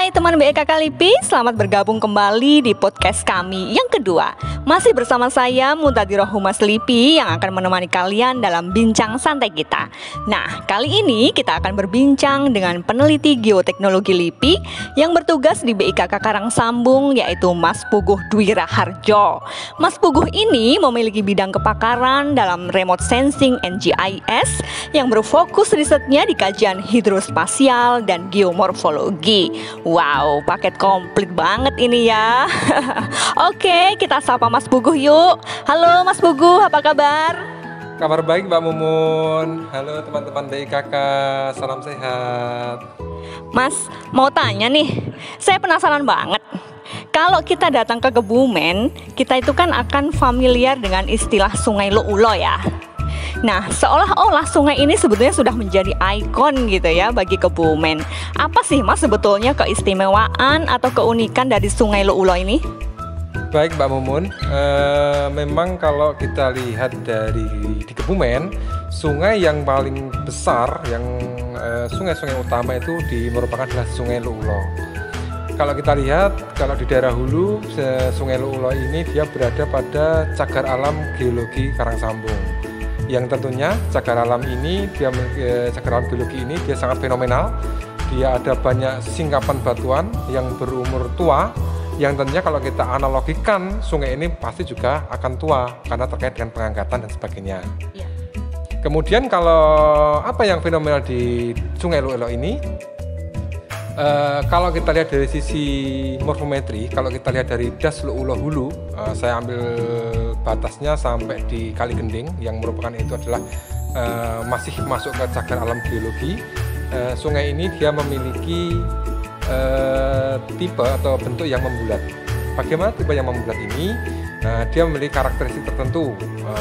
Hai teman BEKK LIPI, selamat bergabung kembali di podcast kami yang kedua. Masih bersama saya Muntadhiroh Humas LIPI yang akan menemani kalian dalam bincang santai kita. Nah, kali ini kita akan berbincang dengan peneliti geoteknologi LIPI yang bertugas di BIKK Karangsambung, yaitu Mas Puguh Dwi Raharjo. Mas Puguh ini memiliki bidang kepakaran dalam remote sensing and GIS yang berfokus risetnya di kajian hidrospasial dan geomorfologi. Wow, paket komplit banget ini ya. Oke, kita sapa Mas Puguh yuk. Halo Mas Puguh, apa kabar? Kabar baik Mbak Mumun. Halo teman-teman BIKK, salam sehat. Mas, mau tanya nih, saya penasaran banget. Kalau kita datang ke Kebumen, kita itu kan akan familiar dengan istilah Sungai Luulo ya. Nah, seolah-olah sungai ini sebetulnya sudah menjadi ikon gitu ya bagi Kebumen. Apa sih Mas sebetulnya keistimewaan atau keunikan dari Sungai Luulo ini? Baik Mbak Mumun, memang kalau kita lihat di Kebumen, sungai yang paling besar, yang sungai-sungai utama itu merupakan adalah Sungai Luulo. Kalau kita lihat, kalau di daerah hulu, Sungai Luulo ini dia berada pada cagar alam geologi Karangsambung. Yang tentunya cagar alam geologi ini dia sangat fenomenal. Dia ada banyak singkapan batuan yang berumur tua, yang tentunya kalau kita analogikan sungai ini pasti juga akan tua karena terkait dengan pengangkatan dan sebagainya. Ya. Kemudian kalau apa yang fenomenal di Sungai Luulo ini, kalau kita lihat dari sisi morfometri, kalau kita lihat dari das Luulo Hulu, saya ambil batasnya sampai di Kali Gending yang merupakan itu adalah masih masuk ke cagar alam geologi. Sungai ini dia memiliki tipe atau bentuk yang membulat. Bagaimana tipe yang membulat ini? Dia memiliki karakteristik tertentu.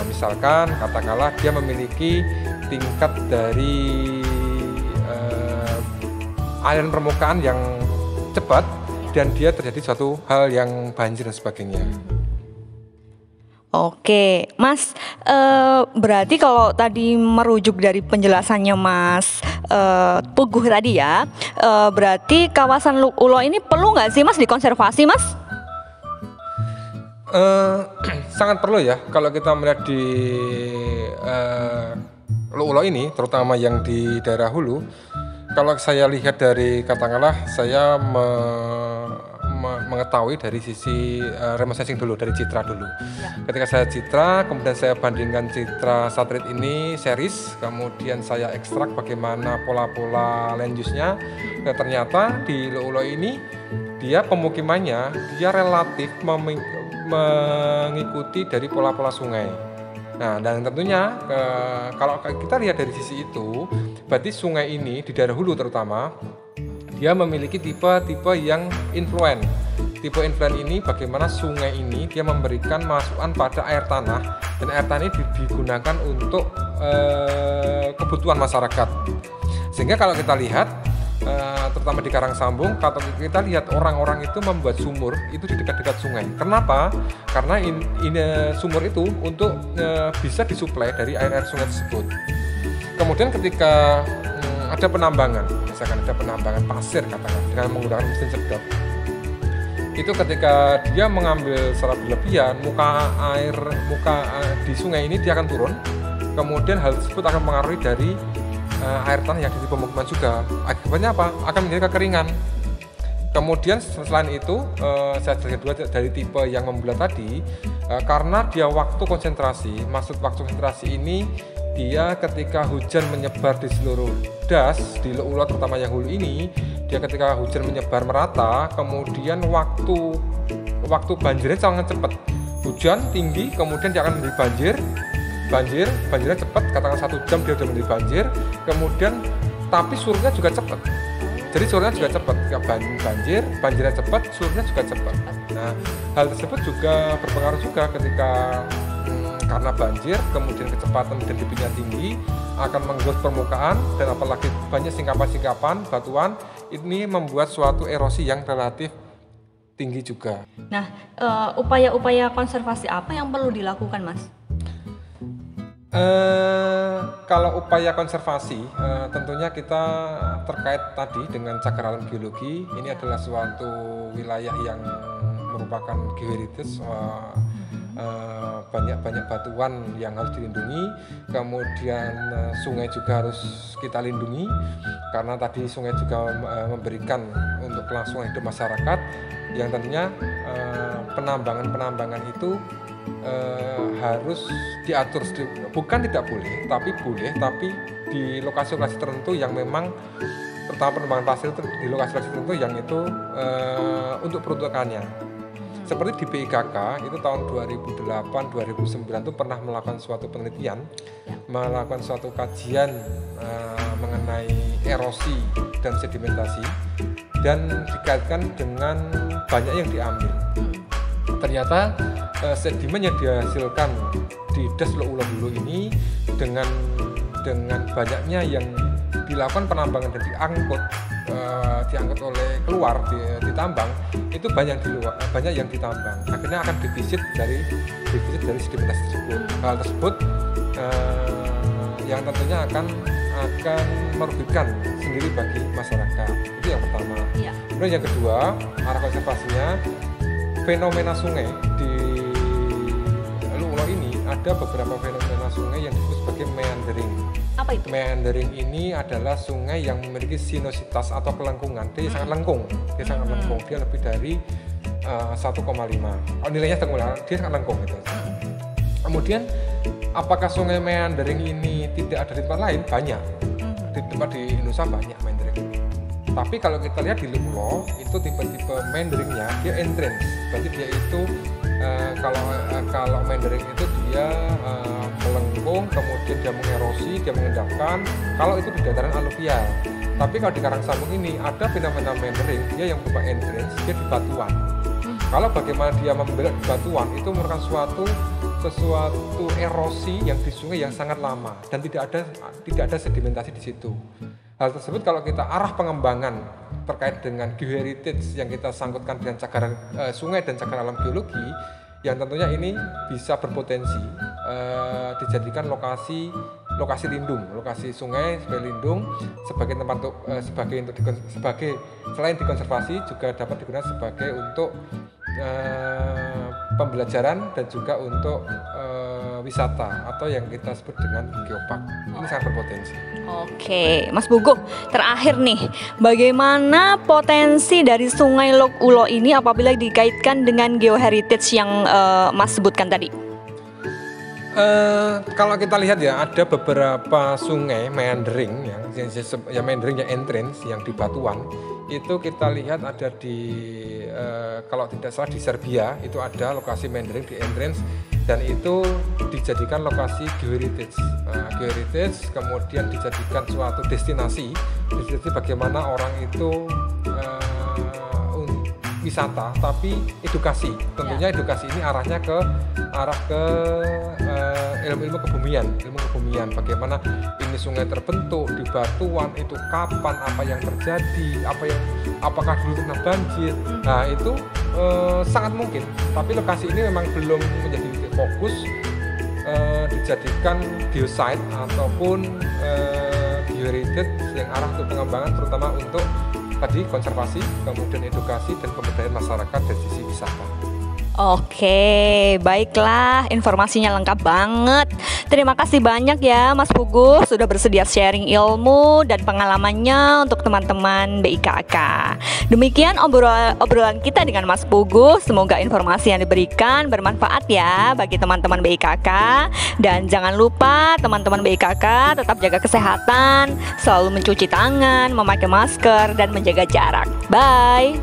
Misalkan katakanlah dia memiliki tingkat dari aliran permukaan yang cepat dan dia terjadi suatu hal yang banjir dan sebagainya. Oke, Mas, berarti kalau tadi merujuk dari penjelasannya Mas Puguh tadi ya, berarti kawasan Luulo ini perlu nggak sih Mas dikonservasi Mas? Sangat perlu ya, kalau kita melihat di Luulo ini, terutama yang di daerah hulu. Kalau saya lihat dari katakanlah saya mengetahui dari sisi remote sensing dulu, dari citra dulu. Ya. Ketika saya citra, kemudian saya bandingkan citra satelit ini series, kemudian saya ekstrak bagaimana pola-pola land use-nya. Dan ternyata di Luulo ini dia pemukimannya dia relatif mengikuti dari pola-pola sungai. Nah, dan tentunya kalau kita lihat dari sisi itu, berarti sungai ini di daerah hulu terutama dia memiliki tipe-tipe yang influen. Tipe influen ini bagaimana sungai ini dia memberikan masukan pada air tanah, dan air tanah ini digunakan untuk kebutuhan masyarakat. Sehingga kalau kita lihat terutama di Karangsambung, kalau kita lihat orang-orang itu membuat sumur itu di dekat-dekat sungai. Kenapa? Karena sumur itu untuk bisa disuplai dari air-air sungai tersebut. Kemudian ketika ada penambangan, misalkan ada penambangan pasir katakan dengan menggunakan mesin sedot, itu ketika dia mengambil secara berlebihan, muka air di sungai ini dia akan turun. Kemudian hal tersebut akan mengaruhi dari air tanah yang di pemukiman juga. Akibatnya apa? Akan menjadi kekeringan. Kemudian selain itu, saya jelaskan dua dari tipe yang membulat tadi, karena dia waktu konsentrasi, maksud waktu konsentrasi ini dia ketika hujan menyebar di seluruh das di Luulo terutama yang hulu ini, dia ketika hujan menyebar merata, kemudian waktu banjirnya sangat cepat. Hujan tinggi, kemudian dia akan menjadi banjirnya cepat, katakan 1 jam dia sudah menjadi banjir, kemudian tapi surutnya juga cepat. Jadi surutnya juga cepat, banjirnya cepat, surutnya juga cepat. Nah, hal tersebut juga berpengaruh juga ketika karena banjir, kemudian kecepatan dan debitnya tinggi akan menggerus permukaan, dan apalagi banyak singkapan-singkapan batuan, ini membuat suatu erosi yang relatif tinggi juga. Nah, upaya-upaya konservasi apa yang perlu dilakukan, Mas? Kalau upaya konservasi, tentunya kita terkait tadi dengan cagar alam geologi. Ini adalah suatu wilayah yang merupakan geoheritage, banyak batuan yang harus dilindungi. Kemudian sungai juga harus kita lindungi, karena tadi sungai juga memberikan untuk kelangsungan hidup masyarakat. Yang tentunya penambangan itu harus diatur, bukan tidak boleh, tapi boleh, tapi di lokasi-lokasi tertentu yang memang, terutama penambangan pasir itu di lokasi-lokasi tertentu yang itu untuk peruntukannya. Seperti di BIKK itu tahun 2008-2009 itu pernah melakukan suatu penelitian, melakukan suatu kajian mengenai erosi dan sedimentasi, dan dikaitkan dengan banyak yang diambil. Ternyata sedimen yang dihasilkan di Das Lok Ulo dulu ini dengan banyaknya yang dilakukan penambangan dan diangkut oleh keluar ditambang, itu banyak yang ditambang. Akhirnya akan defisit dari sedimentasi tersebut. Hal tersebut yang tentunya akan merugikan sendiri bagi masyarakat. Itu yang pertama. Kemudian yang kedua, arah konservasinya, fenomena sungai di Lok Ulo ini ada beberapa fenomena sungai yang disebut sebagai meandering. Apa itu? Meandering ini adalah sungai yang memiliki sinuositas atau kelengkungan. Dia sangat lengkung. Dia lebih dari 1,5. Nilainya dia sangat lengkung gitu. Kemudian apakah sungai meandering ini tidak ada di tempat lain? Banyak. Di tempat di Indonesia banyak meandering. Tapi kalau kita lihat di Lok Ulo itu tipe-tipe meanderingnya dia entrance. Berarti dia itu kalau meandering itu dia melengkung, kemudian dia mengerosi, dia mengendapkan. Kalau itu di dataran aluvial. Tapi kalau di Karangsambung ini ada fenomena meandering, dia yang berupa entrance, dia di batuan. Kalau bagaimana dia membelok di batuan, itu merupakan sesuatu erosi yang di sungai yang sangat lama dan tidak ada sedimentasi di situ. Hal tersebut kalau kita arah pengembangan terkait dengan geoheritage yang kita sangkutkan dengan cagar sungai dan cagar alam geologi, yang tentunya ini bisa berpotensi dijadikan lokasi lindung, lokasi sungai sebagai lindung, sebagai tempat sebagai selain dikonservasi juga dapat digunakan sebagai untuk pembelajaran dan juga untuk wisata atau yang kita sebut dengan geopark. Ini sangat berpotensi. Oke, Mas Puguh, terakhir nih, bagaimana potensi dari Sungai Lok Ulo ini apabila dikaitkan dengan geoheritage yang Mas sebutkan tadi? Kalau kita lihat ya, ada beberapa sungai meandering yang meandering yang entrance yang di batuan. Itu kita lihat ada di kalau tidak salah di Serbia itu ada lokasi meandering di entrance, dan itu dijadikan lokasi geoheritage. Geoheritage kemudian dijadikan suatu destinasi bagaimana orang itu wisata tapi edukasi. Tentunya edukasi ini arah ke ilmu kebumian, bagaimana ini sungai terbentuk di batuan, itu kapan, apa yang terjadi, apakah dulu pernah banjir. Nah, itu sangat mungkin, tapi lokasi ini memang belum menjadi titik fokus dijadikan geosite ataupun geoheritage yang arah untuk pengembangan, terutama untuk tadi konservasi, kemudian edukasi dan pemberdayaan masyarakat dari sisi wisata. Oke, baiklah, informasinya lengkap banget. Terima kasih banyak ya Mas Puguh sudah bersedia sharing ilmu dan pengalamannya untuk teman-teman BIKK. Demikian obrolan kita dengan Mas Puguh. Semoga informasi yang diberikan bermanfaat ya bagi teman-teman BIKK. Dan jangan lupa teman-teman BIKK tetap jaga kesehatan, selalu mencuci tangan, memakai masker, dan menjaga jarak. Bye.